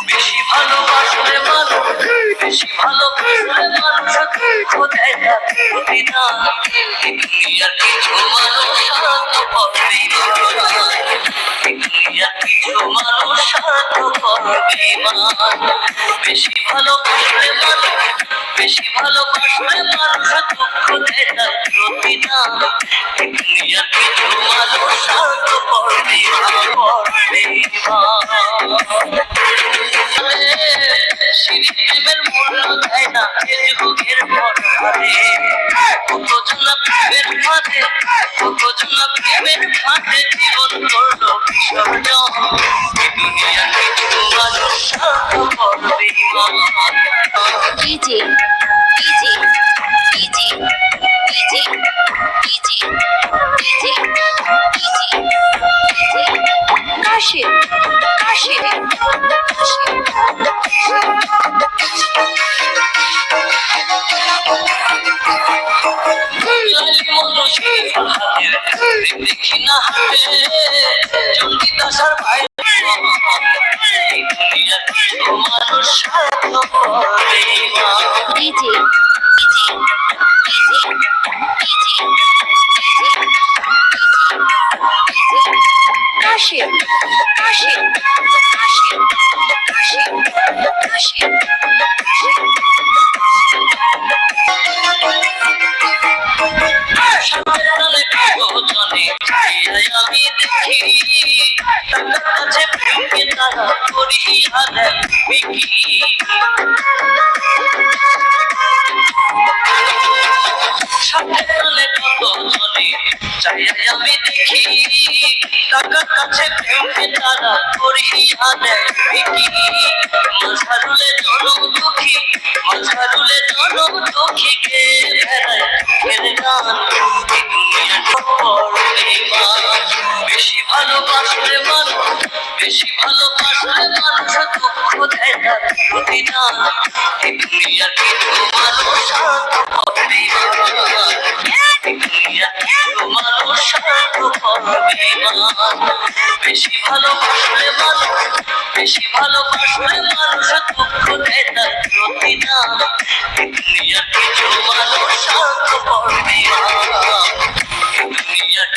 বেশি ভালোবাসলে মানুষ, বেশি ভালোবাসলে মানুষ দুঃখ দেয় না প্রতিদান। দুনিয়ার কিছু মানুষ স্বার্থপর বেঈমান, দুনিয়ার কিছু মানুষ স্বার্থপর বেঈমান। বেশি ভালোবাসলে মানুষ, বেশি ভালোবাসলে মানুষ দুঃখ দেয় না প্রতিদান। দুনিয়ার কিছু মানুষ স্বার্থপর বেঈমান। প্রেমের মূল্য দেয় না এ যুগের পরে, কতজন প্রেমের ফাঁদে, কতজন প্রেমের ফাঁদে জীবন করলো বিসর্জন। দুনিয়া কিছু মানুষ স্বার্থপর বেঈমান। DJ DJ DJ DJ DJ DJ DJ Kashim Kashim দেখি না হাতে জঙ্গি দাসার ভাই, দুনিয়ার কিছু মানুষ স্বার্থপর বেঈমান। ডিজে কাশিম কাশিম কাশিম কাশিম কাশিম আমি দেখি তার কাছে প্রেমকে তারা করিয়া দেয় বিক্রি। সাথে কানে কত জনে চাই আমি দেখি টাকার কাছে প্রেমকে তারা করিয়া দেয় বিক্রি। মাঝারুলে জনম দুঃখী, মাঝারুলে জনম দুঃখী কে বেড়ায় ফেরে গান। দুনিয়ার খবর বেঈমান। বেশি ভালোবাসলে মানুষ, বেশি ভালোবাসলে মানুষ দুঃখ দেয় না প্রতিদান। দুনিয়ার কিছু মানুষ স্বার্থপর বেঈমান। দুনিয়ার কিছু মানুষ স্বার্থপর বেঈমান। বেশি ভালোবাসলে মানুষ, বেশি ভালোবাসলে মানুষ দুঃখ দেয় না প্রতিদান। দুনিয়ার কিছু মানুষ স্বার্থপর বেঈমান। দুনিয়ার